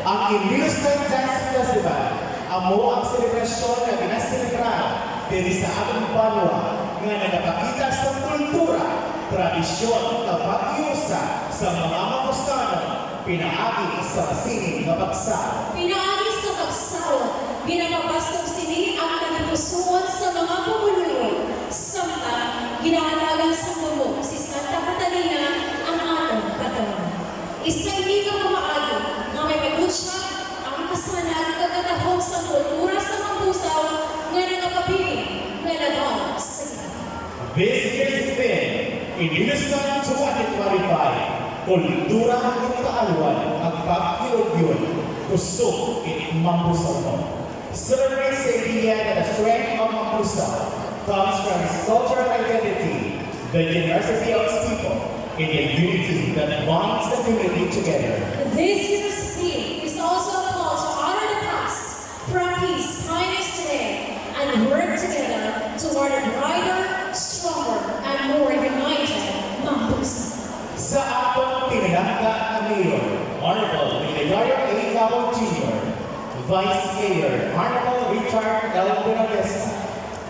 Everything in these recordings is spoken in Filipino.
Ang Ilustan Dance Festival, amo ang selebrasyon na ginaselebrar diri sa atong banwa nga nagapakita sa kultura, tradisyon na pagkiusa sa mga Mangustano, pinaagi sa masining nga bagsa. Pinaagi sa pagsawa, ginapapastong sini ang nagpusuan sa mga pumuluyon. Samtang ginahalagan sa mumo si Santa Catalina ang atong katawan. Isa hindi ka pamaagi na may magusya ang kasanag kagatahong sa kultura sa Mambusaw nga nagapabiling na laban sa ito. This year's theme, Ilustan 2025, kultura ng kaalwan at pagkiugyon, kusog in Mambusaw. Celebrates the idea that the strength of Mambusaw comes from its cultural identity, the diversity of its people, and the unity that binds the community together. This year's theme is also a call to honor the past, practice kindness today, and work together toward a brighter, stronger, and more united Mambusaw. Sa atong pinalangga ang Mayor, Honorable Villario A. Gabon Jr., Vice Mayor Honorable Richard L. Buenavista,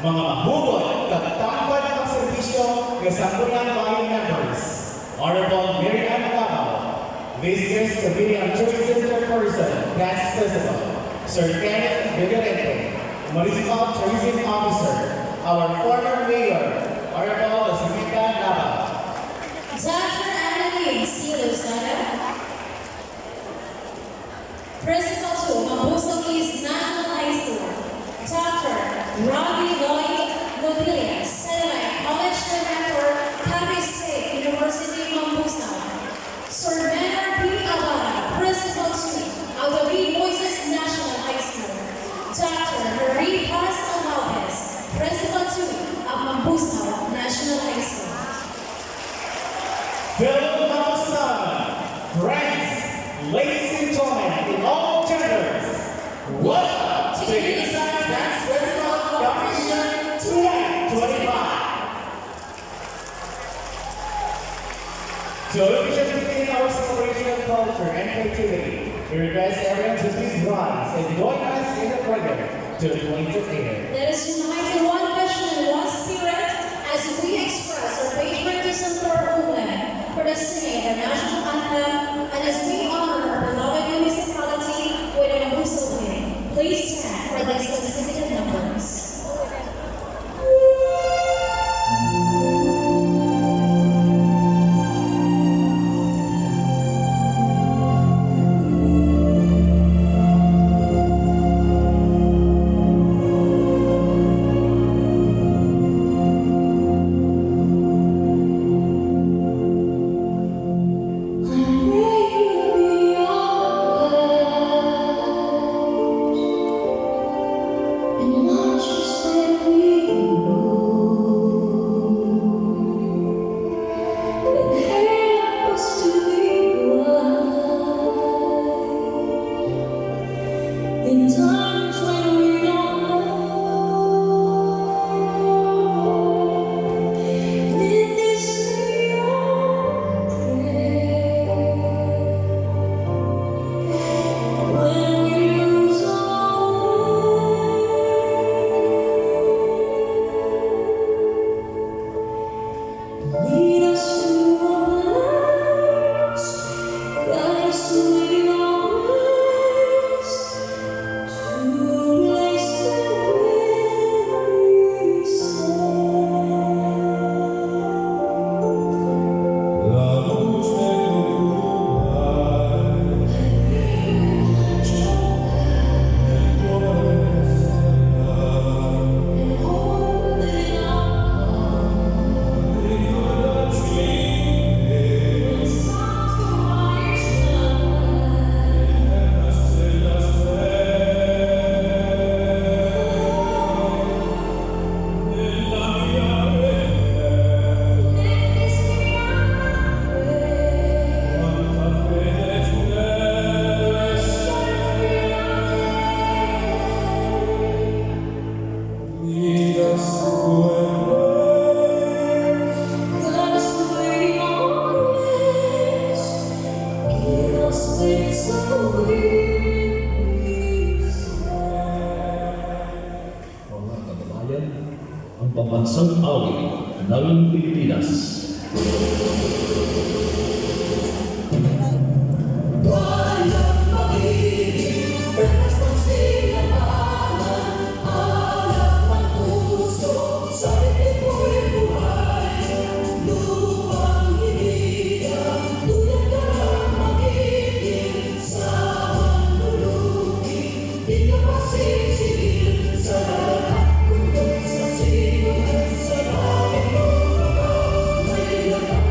mga mahugod kagtambad ng serbisyo ng Sangguniang Bayan members, Honorable Mary Ann Davao, visitors to Committee on Tourism Chairperson, Dance Festival, Sir Kenneth Vigarente, Municipal Tourism Officer, our former Mayor, Honorable Samita Davao, Dr. Annalyn C. Lozada, Principal to Mambusaw East National High School, Dr. Robbie Lloyd Mobilia, Senator, College Director, Capiz State University, Mambusaw, Sir Menard P. Abara, Principal to Aldavi Moises National High School, Dr. Marie Paz Alvarez, Principal to of Mambusaw National High School. Fellow Mambusaw, friends, ladies and gentlemen, in all genders, welcome to the Ilustan Dance Festival Competition 2025. To appreciate our celebration of culture and creativity, we request everyone to please rise and join us in the prayer to the 25th year. Let us unite in one vision and one spirit as we express our patriotism for our homeland, for the singing of our national anthem, and as we honor our beloved municipality with an Mambusaw hymn. Please stand for these specific numbers. Sings away. Mga kababayan, ang pambansang awit ng Pilipinas. Walang magiging perlas ng sinamahan, alap ng puso, sa ito'y buhay. Lupang hinigang, tulad ka lang magiging sa manluluki. Di ka masisingil sa lahat, kung sa sino at sa langit mo lugar. May lahat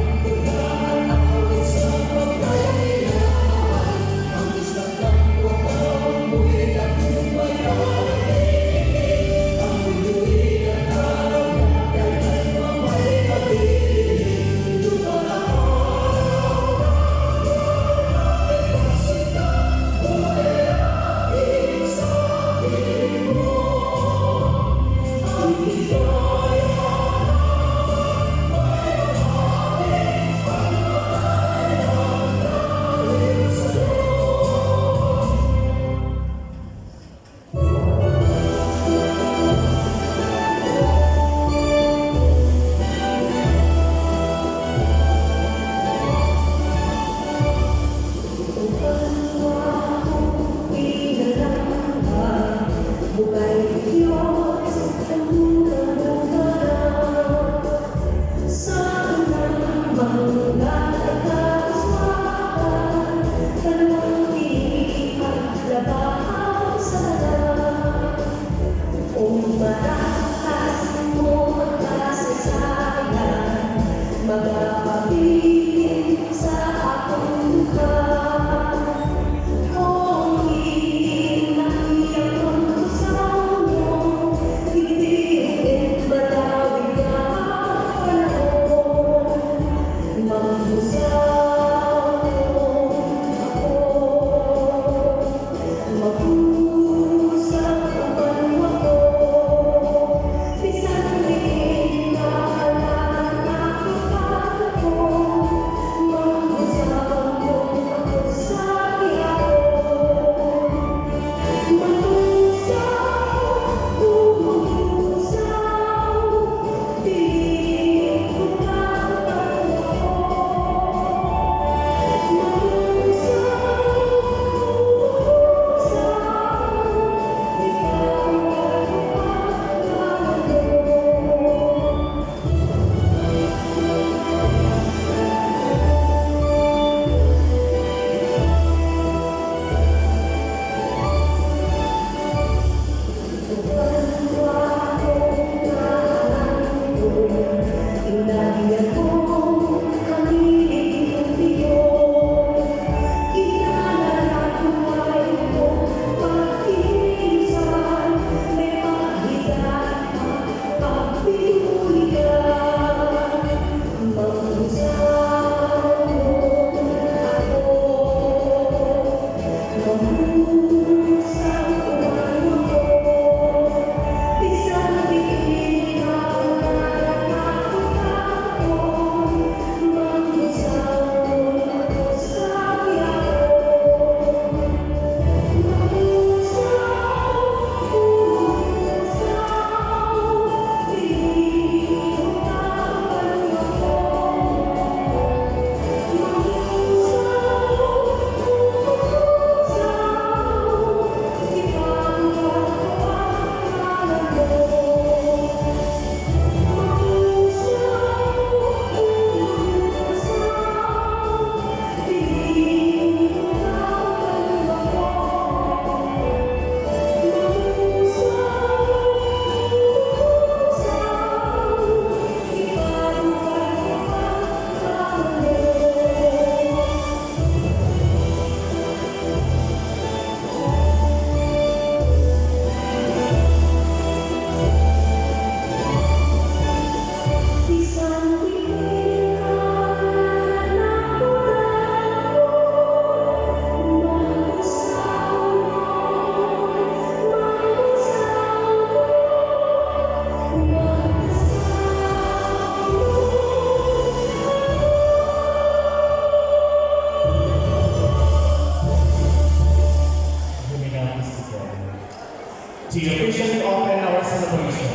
To officially open our celebration,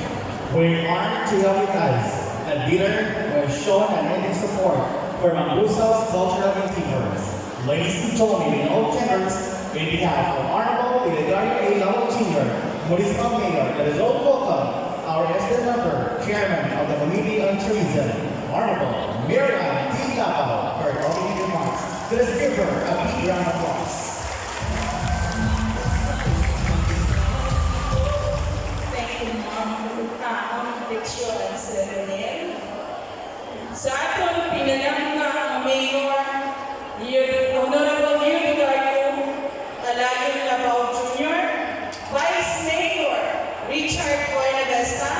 we're honored to have you guys. A leader who has shown unending support for Mambusa's cultural endeavors. Ladies and gentlemen, in all chambers, in behalf of Honorable Ilegario A. Lawal Jr., Municipal Mayor, let us all welcome our esteemed member, Chairman of the Committee on Tourism, Honorable Miriam T. Davao, for her opening remarks. Let us give her a big round of applause. Thank you, Ma'am Picture Ceremony. Sa atong pinalanggang Mayor, Honorable Ilegario Alayon Labao Jr., Vice Mayor Richard Coinagasta,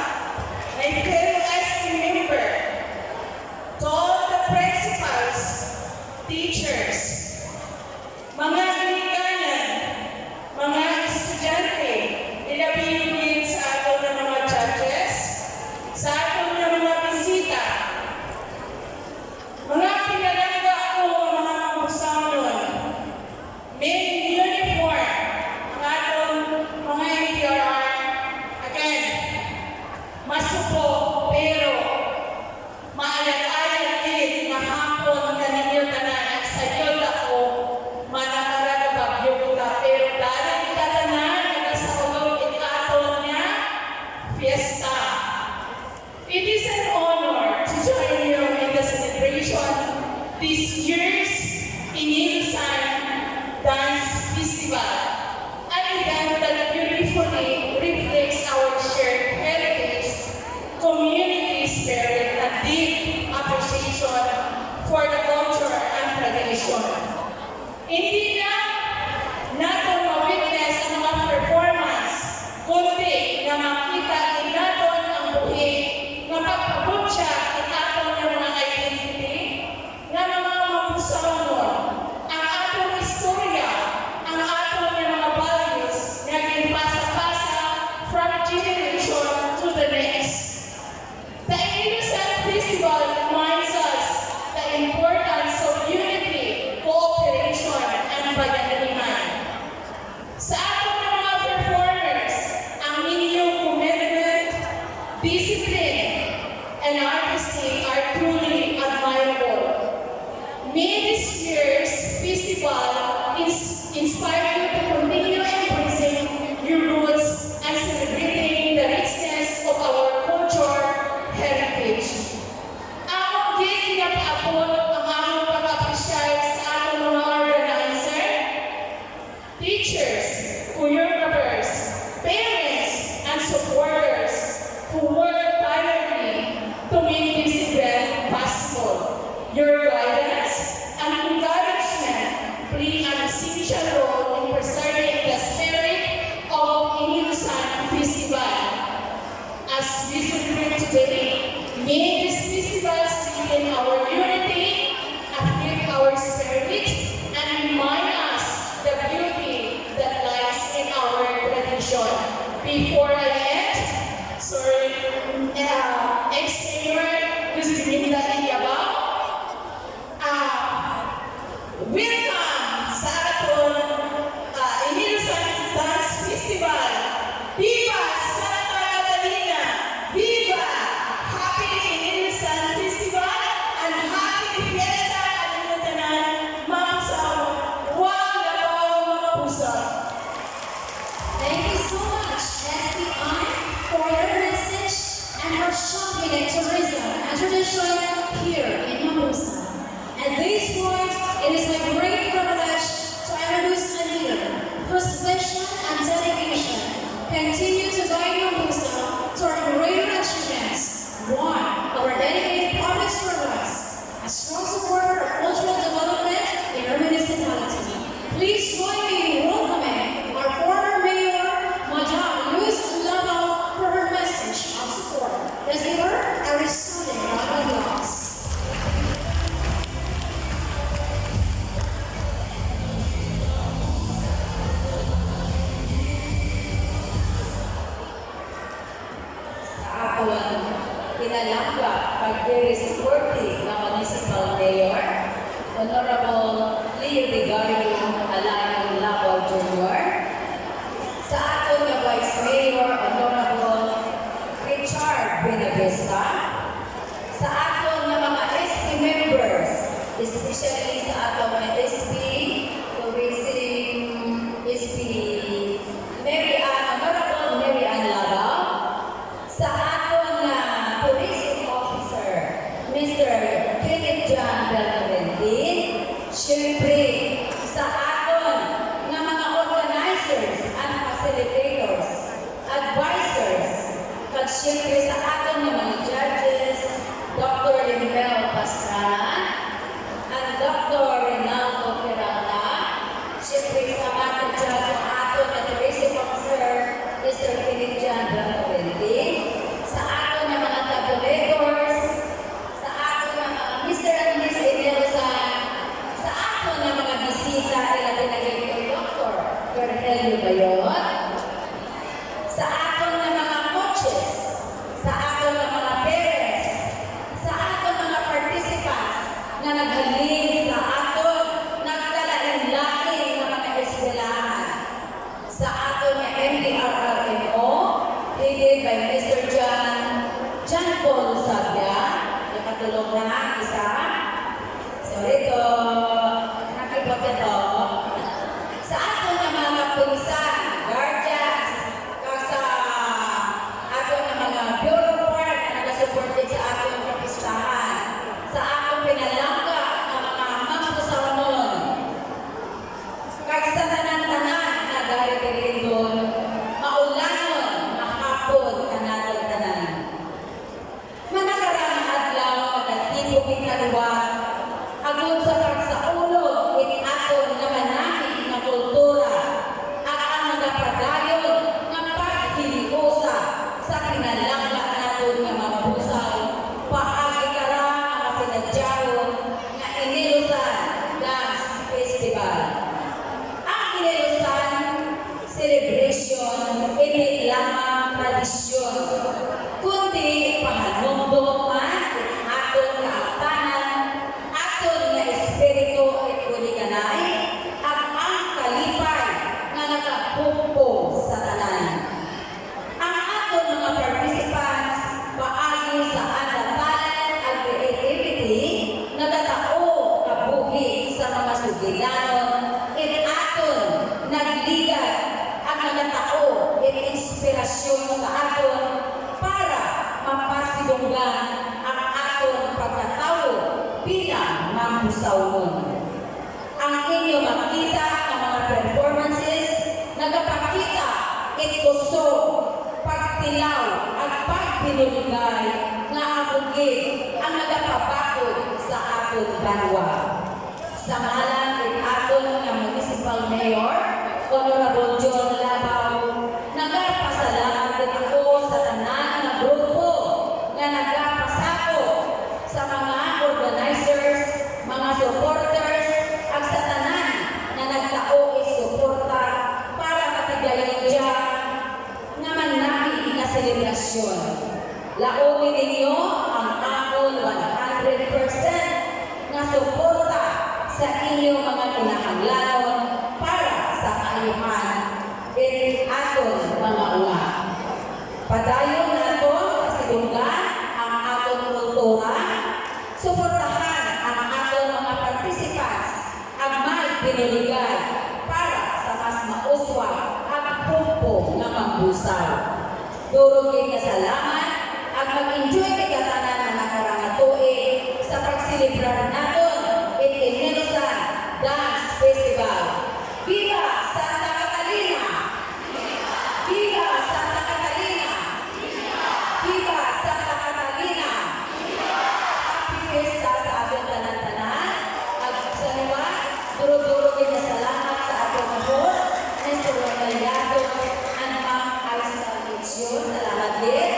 my fellow SC member, to all the principals, teachers, mga ginikanan, mga estudyante, ilabingin sa ato ng mga judges, sa ato ng mga bisita, mga pinalangga ako, mga kabusang Festival. Ang inilusan, celebration, hindi lamang tradisyon, kundi pahanumdum man aton kaabtanan, aton nga espiritu at kuliganay, at ang kalipay nga nakapumpo sa tanan. Ang aton mga participants paagi sa adaptalan at creativity nagatao kabuhi sa mga sugilanon at aton nagligat at nagatao at inspirasyon sa aton para mapasidunggan ang aton pagkatao bilang mambusawon. Ang inyo makita ng mga performances nagapakita at kusog, pagtilaw at pagpinulungay nga abugid ang nagapabakod sa aton banwa. Sa ngalan at aton nga Municipal Mayor, Honorable John Labaw, nagapasalamat din ako sa tanan nga grupo nga nagapasako sa mga organizers, mga supporters, at sa tanan na nagtao isuporta para matigayon dyan nga manlaki nga selebrasyon. Laomin ninyo ang akon 100% nga suporta sa inyong mga kinahanglanon para sa kaayuhan at aton mga uwa. Padayon nato kasidunggan ang aton kultura, suportahan ang aton mga participants ang may pinuligay para sa mas mauswa at pumpo nga mambusaw. Durugin nga salamat at mag-enjoy kita tanan na nakarangatuin sa pagsilibrar naton at Inilusan Dance Festival. Viva Santa Catalina! Viva Santa Catalina! Viva Santa Catalina! Happy Fiesta sa ating tanan-tanan. At sa liwan, durug-durugin na salamat sa ating host, Mr. Romagliato, and Ma'am Aisa Alicio. Salamat din.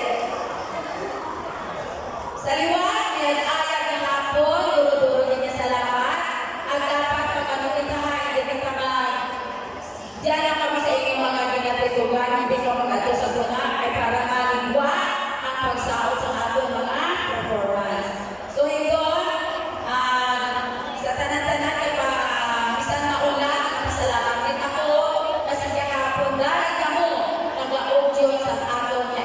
Sa liwan, may ayag ng hapon, durug-durugin na salamat. At dapat pagkanukintahan, hindi kita diyan lang kami sa inyong mga ginatitugan, hindi ka mag-ato sa bunga, ay para malingwa ang pagsahod sa ating mga performance. So ito, sa tanan-tanan ay isang maulan, masalamat din ako, kasi kahapon dahil kamo nag-audio sa ating na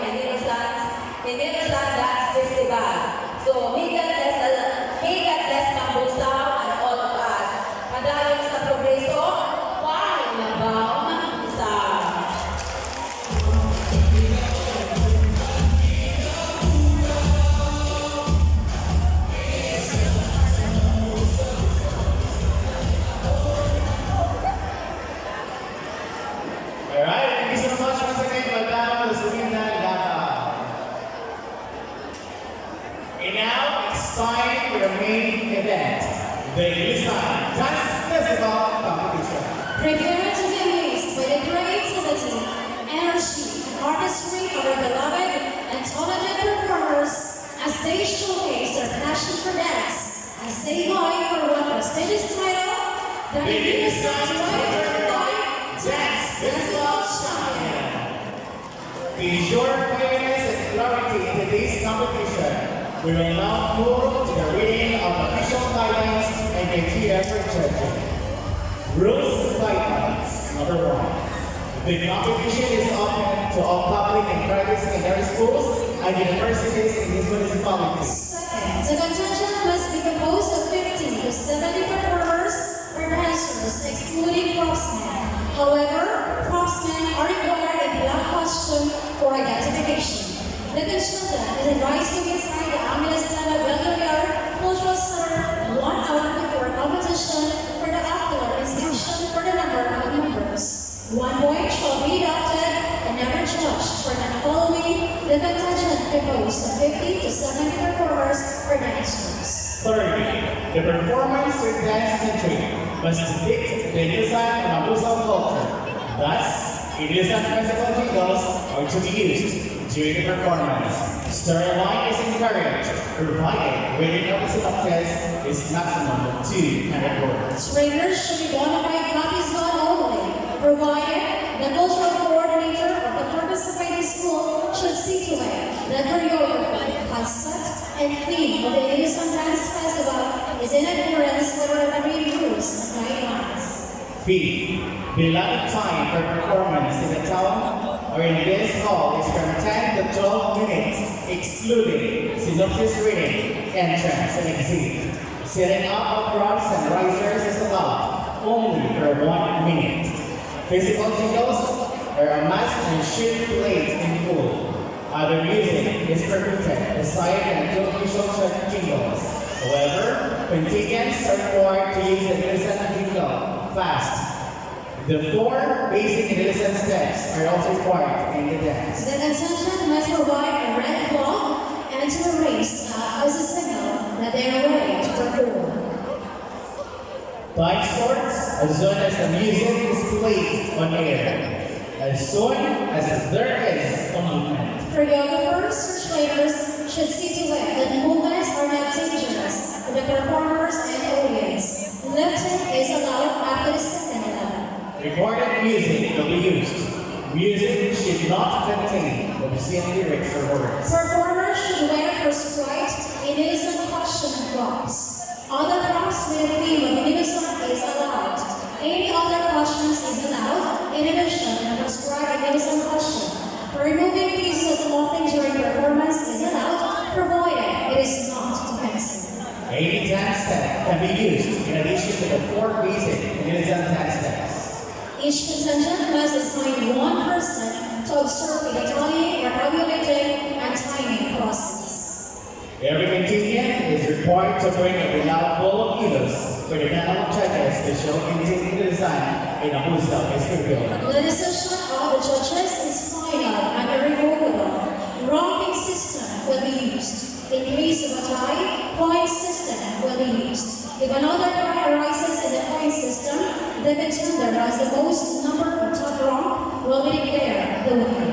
Inilusan Dance Festival. So, may God bless Mambusaw and all of us. Padayon sa progreso, why nabaw Mambusaw? Alright, thank you so much once again, Madam Rosalina Gata. And now, it's time for the main event, the Inilusan Dance Festival Competition. Prepared to be amazed by the creativity, energy, and artistry of our beloved and talented performers as they showcase their passion for dance, as they vie for one prestigious title, the Inilusan 2025 Dance Festival Champion. To ensure fairness and clarity in today's competition, we will now move to the reading of official guidelines and criteria for judging. Rules and guidelines. Number 1. The competition is open to all public and private secondary schools and universities in these municipalities. Second, the contingent must be composed of 50 to 70 performers or dancers, excluding propsmen. However, propsmen are required in block costume for identification. The contingent is advised to be inside the ambulance level Belgrade Cultural Center 1 hour before competition for the ocular inspection for the number of members. 1 point shall be adopted and never judged for not following the contingent composed of 50 to 70 performers or dancers. Thirdly, the performance with dance and training must depict the Inilusan and Mambusaw culture. Thus, Inilusan festival jingles are to be used during the performance. Storyline is encouraged, provided reading of the synopsis is maximum of 200 words. Trainers should be bona fide copies not only, provided the cultural coordinator of the participating school should see to it that choreography, concept, and theme of the Unison Dance Festival is in accordance with our agreed rules and guidelines. B. The allotted time for performance in the town or in this hall is from 10 to 12 minutes, excluding synopsis reading, entrance, and exit. Setting up of props and risers is allowed only for 1 minute. Physical jingles are a must and should be played in full. Other music is permitted aside from official jingles. However, contingents are required to use the Unison jingle fast. The 4 basic Unison steps are also required in the dance. The contestant must provide a red cloth and to erase as a signal that they are ready to perform. Time starts as soon as the music is played on air. As soon as there is a movement. Choreographers or trainers should see to it that movements are not dangerous to the performers and audience. Lifting is allowed after the second level. Recorded music will be used. Music should not contain obscene lyrics or words. Performers should wear prescribed in unison costume props. Other props with a theme of unison is allowed. Any other costumes is allowed in addition to the prescribed unison costume. Removing pieces of clothing during performance is allowed, provided it is not offensive. Any dance step can be used in addition to the 4 basic Unison dance steps. Each contingent must assign one person to observe the timing or tabulating and timing process. Every contingent is required to bring a renowned bowl of kilos for the panel of judges to show indicating the design in a Husa festival. The decision of the judges is final and irrevocable. Ranking system will be used. In case of a tie, point system will be used. If another tie arises in the point system, the contender has the most number of top rank will be declared the winner.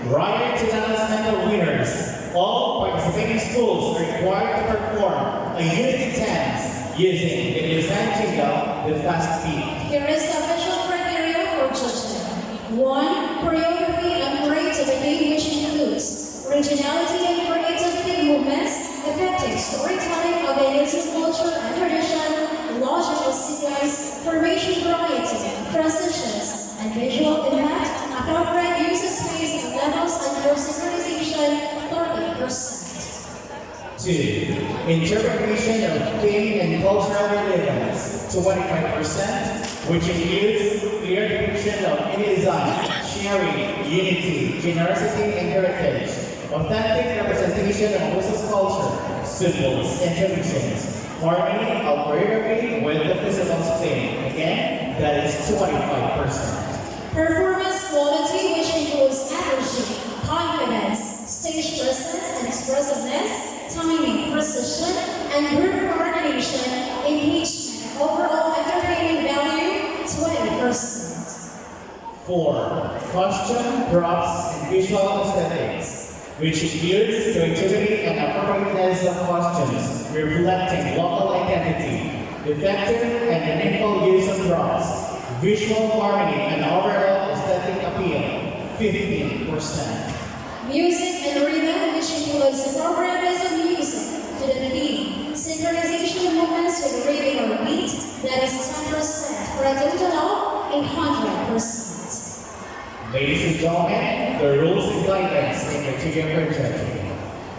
Prior to the announcement of winners, all participating schools are required to perform a unity dance using the design jingle, the fast beat. Here is the official criteria for judging. 1. Choreography and creativity, which includes originality and creativity movements, effective storytelling of a native culture and tradition, logical sequence, formation variety, transitions, and visual impact, appropriate use of space and levels and your synchronization, 30%. 2. Interpretation of theme and cultural relevance, 25%, which includes clear depiction of any design, sharing, unity, generosity, and heritage, authentic representation of Muslim culture, symbols, and traditions, harmony of choreography with the physical theme. Again, that is 25%. Performance quality, which includes energy, confidence, stage presence and expressiveness, timing, precision, and group coordination, engagement, overall entertaining value, 20%. 4. Costume, props, and visual aesthetics, which includes creativity and appropriateness of costumes, reflecting local identity, effective and meaningful use of props, visual harmony, and overall aesthetic appeal, 15%. Music and rhythm, which includes appropriateness of music to the theme, synchronization movements with rhythm or beat, that is 10%, for a total of 100%. Ladies and gentlemen, the rules and guidance in criteria for judging.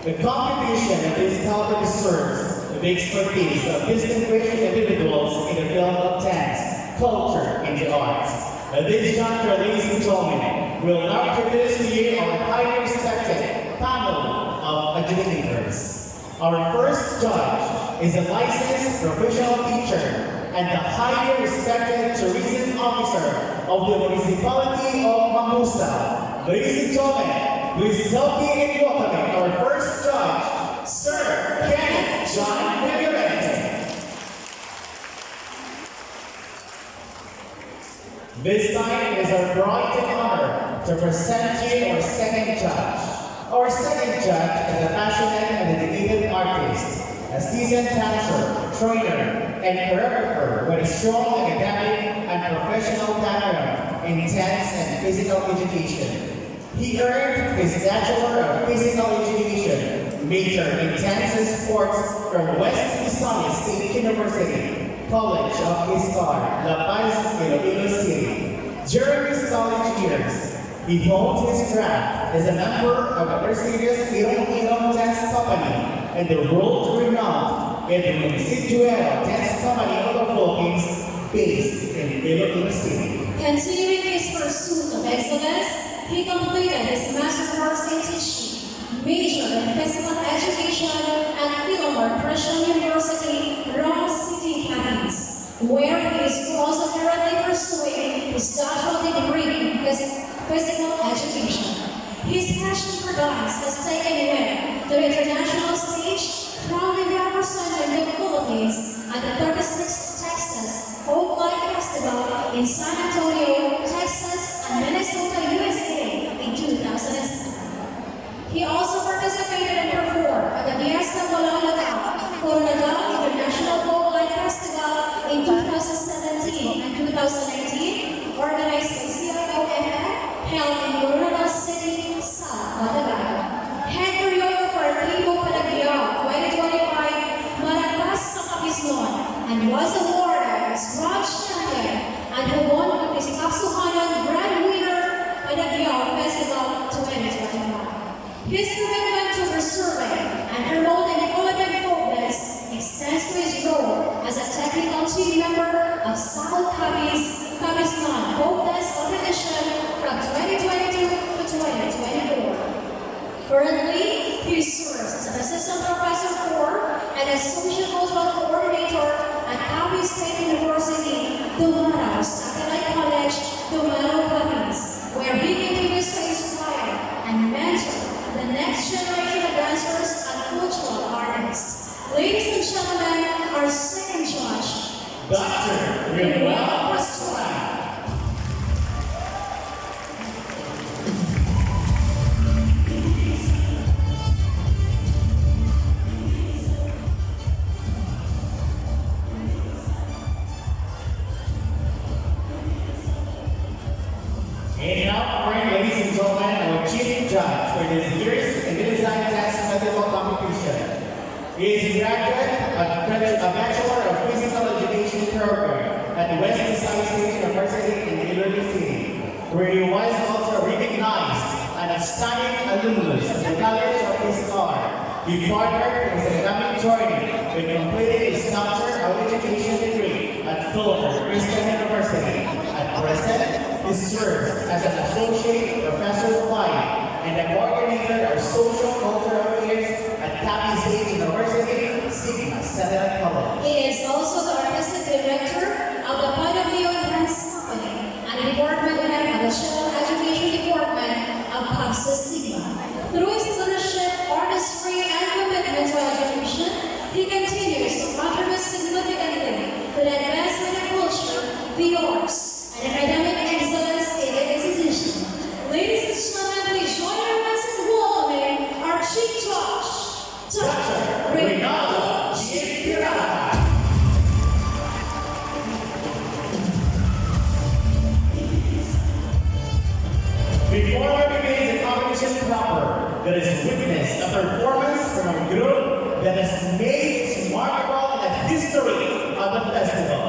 The competition of this caliber serves the expertise of distinguished individuals in the field of dance, culture, and the arts. At this juncture, ladies and gentlemen, we'll now introduce to you our highly respected panel of adjudicators. Our first judge is a licensed professional teacher and the highly respected tourism officer of the municipality of Mamusa. Ladies and gentlemen, please help me in welcoming our first judge, Sir Kenneth John Figueroa. This time it is our pride and honor to present you our second judge, Our second judge is a passionate and dedicated artist, a seasoned dancer, trainer, and choreographer with a strong academic and professional background in dance and physical education. He earned his Bachelor of Physical Education, major in dance and sports from West Visayas State University, College of Istar, La Paz, Iloilo City. During his college years, he honed his craft as a member of the prestigious Irong Dance Company and the world-renowned Edwin Sidjuelo Dance Company of the Philippines, based in Iloilo City. Continuing his pursuit of excellence, he completed his master's course in teaching, major in physical education at Philomar Christian University, Rome City Campus, where he is also currently pursuing his doctoral degree in physical education. His passion for dance has taken him to the international stage, proudly representing the Philippines at the 36th Texas Folklife Festival in San Antonio, Texas, and Minnesota, USA in 2007. He also participated and performed at the Fiesta Balalaga, Coronadal International Folklife Festival in 2017 and 2019, organized by CFOMF, held in Coronadal City, South Cotabato. Head choreographer Tibo Palagiao 2025 Malakas sa Kapisnon and was awarded as bronze champion and who won the Kapsuhanan Grand Winner Palagiao Festival 2025. His commitment to preserving and promoting Philippine folk dance extends to his role as a technical team member of South Kapisnon Folk Dance Competition from 2022 to 2024. Currently, he serves as an assistant professor for and as social cultural coordinator at Capiz State University, Dumaro Satellite College, Dumaro, Capiz, where he continues to inspire and mentor the next generation of dancers and cultural artists. Ladies and gentlemen, our second judge, Dr. Manuel Pastrana. And now, ladies and gentlemen, our chief judge for this year's Design Dance Festival competition. He is a graduate of a Bachelor of Physical Education program at the West Visayas State University in Iloilo City, where he was also recognized an outstanding alumnus of the College of Istar. He furthered his academic journey with completing his Doctor of Education degree at Philomar Christian University. At present, he serves as an Associate Professor of Fine and a coordinator of social cultural affairs at Capiz State University, Sigma Satellite College. he is also the artistic director of the Panamio Dance Company and the department head of the General Education Department of CAPSA Sigma. Through his leadership, artistry, and commitment to education, he continues to contribute significantly to the advancement of culture, the arts, and academic excellence in the institution. Ladies and gentlemen, please join your hands in welcoming our Chief Judge, Dr. Reynaldo G. Pirata. Before we begin the competition proper, let us witness a performance from a group that has made its remarkable in the history of the festival.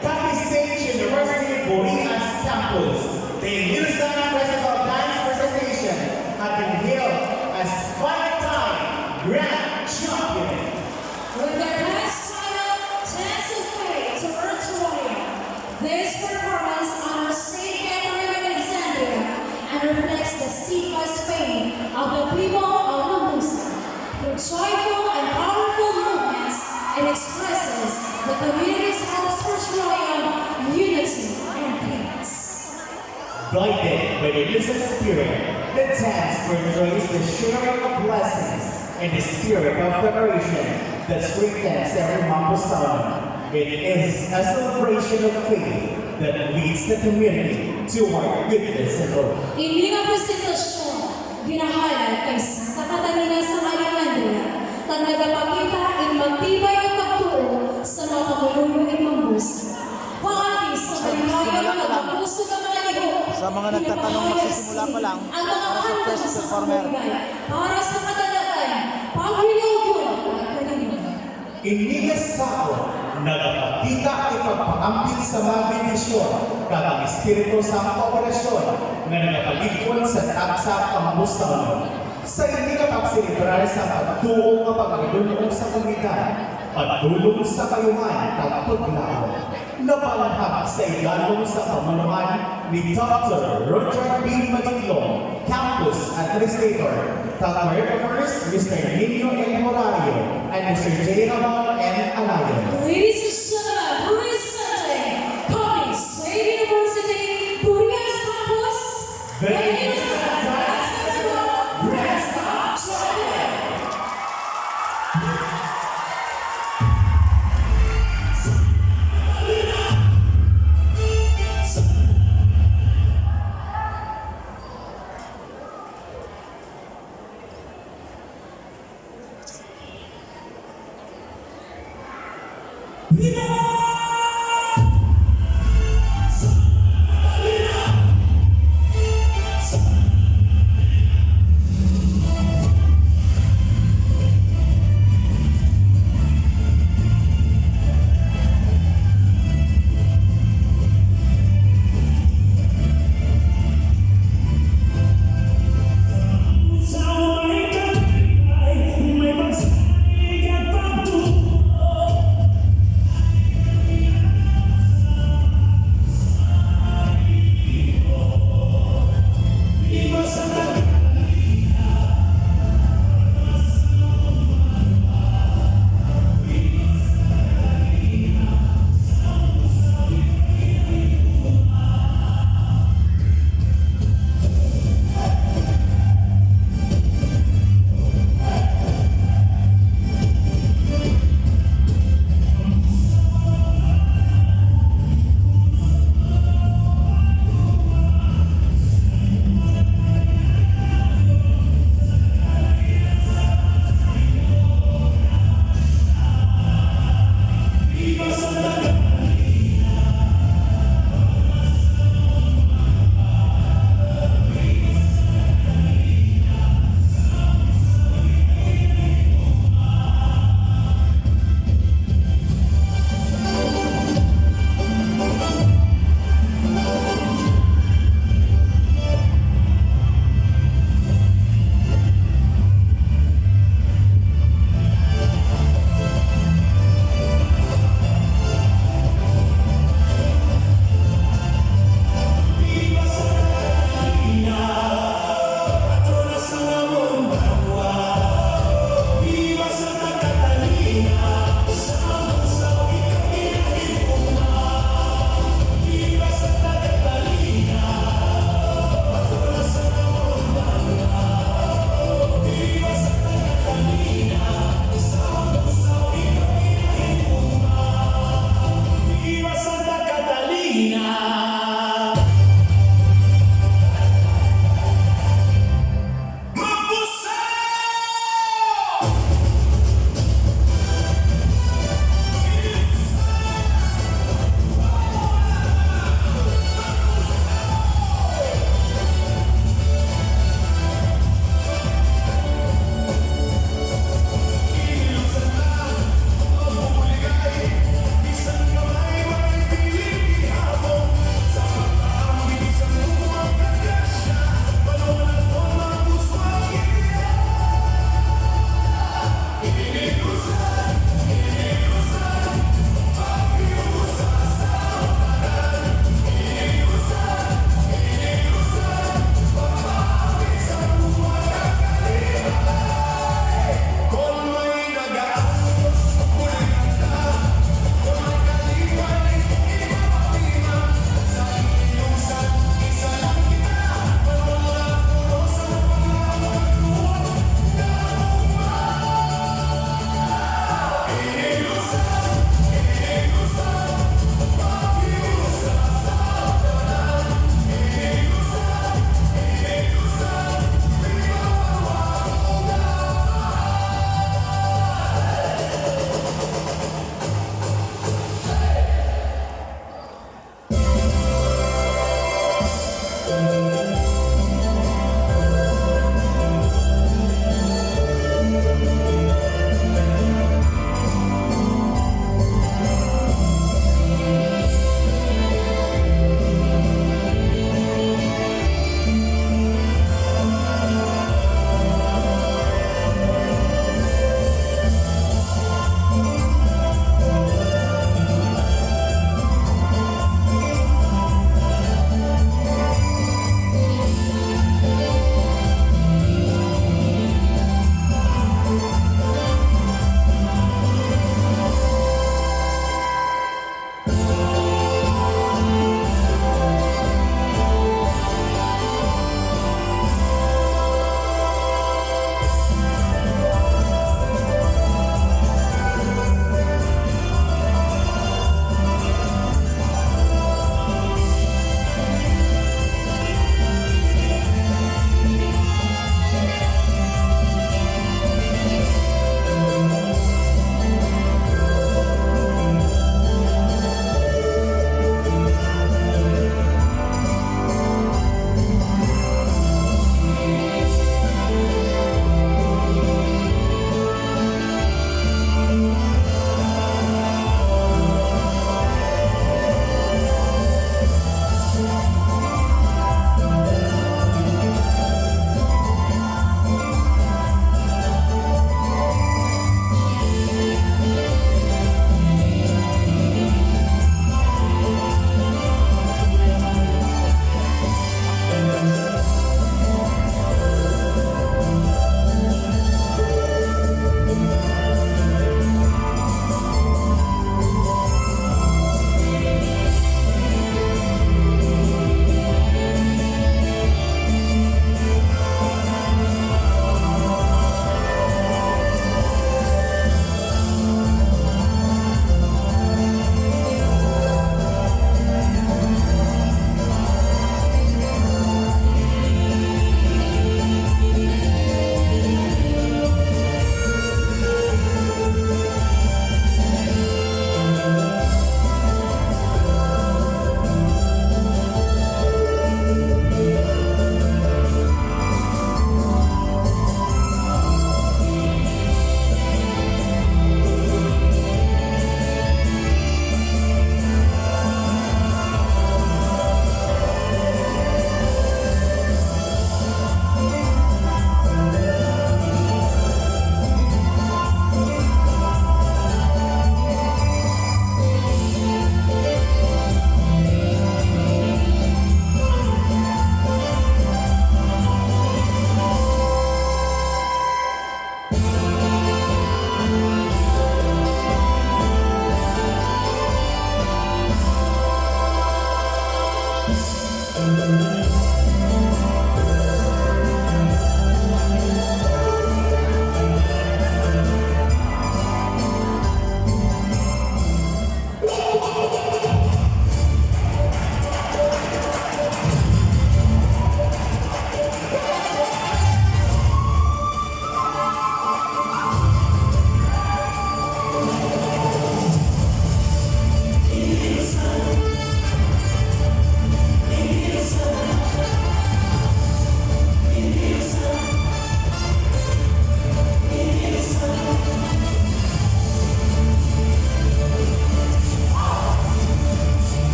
Capiz State University Boreas Campus, the Unisan Festival Dance Presentation, have been hailed as five-time Grand Champion. with their last title, Dance of Fate to Earth Warrior. This performance honors Saint Catherine of Alexandria and reflects the steadfast faith of the people of Lambusa. Through joyful and powerful movements, it expresses the community's hope for triumph, unity, and peace. Guided by the innocent spirit, the dance portrays the sharing of blessings and the spirit of preparation that strengthens every Mampusano. It is a celebration of faith that leads the community toward goodness and hope. In Liga Presentasyon, Hinahalal kay Santa Catalina sa Alejandria, at nagapakita in magtibay at pagtuo sa mga pamuluyo ng mambusa. Paati sa kalimayan at magpuso ng mga iho. Sa mga nagtatanong, magsisimula pa lang ang mga para sa kanta first sa performer. pamulay para sa kadalagan, paghiligod at kalinigan. Inigas sa ako, nagpakita ipagpakambit sa mga bendisyon, kagang Espiritu sa kooperasyon, na nagpaligpon sa taksa pamamustaon. Sa hindi ka pagsilibrar sa pagtuong na pagkakadulong sa komunidad, pagtulong sa kayuman, pagpaglaw. Napanghap sa ilalong sa pamanuan ni Dr. Roger B. Madiglong, Campus Administrator, Tatarefers, Mr. Nino N. Horario, and Mr. J. Ramon N. Alayon. Ladies and gentlemen, presenting Coppy State University, Purias Campus, The Innocent Dance Festival, Breast Up Champion. Viva!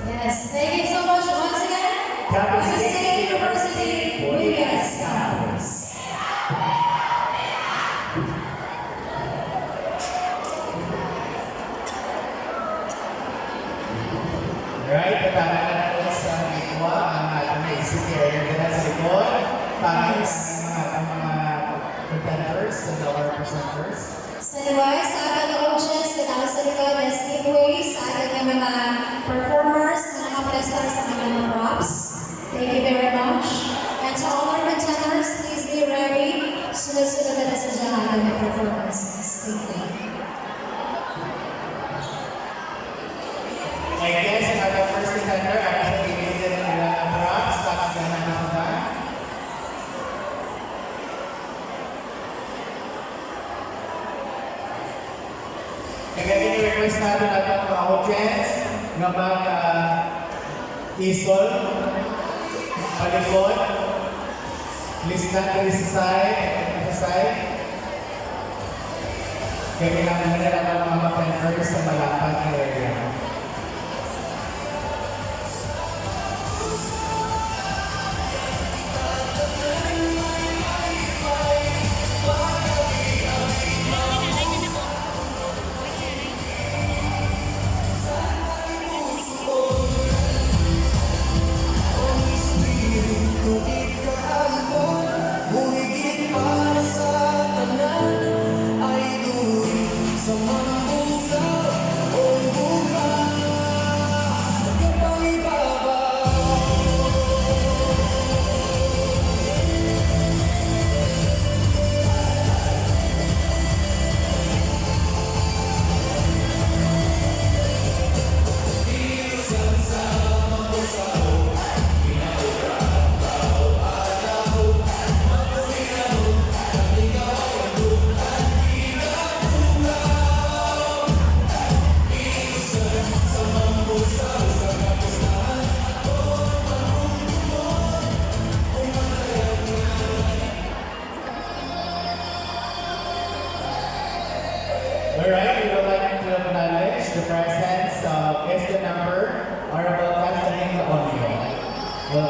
Yes, thank you so much once again. Campus State University, Williams Campus. Right, tatama na po sa Mikwa ang ating exit area nila sa likod. Para ang mga contenders and our presenters. Sanaway sa ating audience na nasa sa likod na giveaway sa ating mga performers na nakaprestar sa kanilang mga props. Thank you very much. And to all our contenders, please be ready. Sunod-sunod na sa dyan ang mga performances. Thank you. I guess ang ating first contender ay ang ibigay nila ng props. Tapos na natin ba? Kaya request natin natin mga audience na mag-isol, palikod, list natin sa side. Kaya kailangan nila natin mga contenders sa malapad na area. Alright, we would like to acknowledge the presence of guest number, Honorable Catherine Leonio.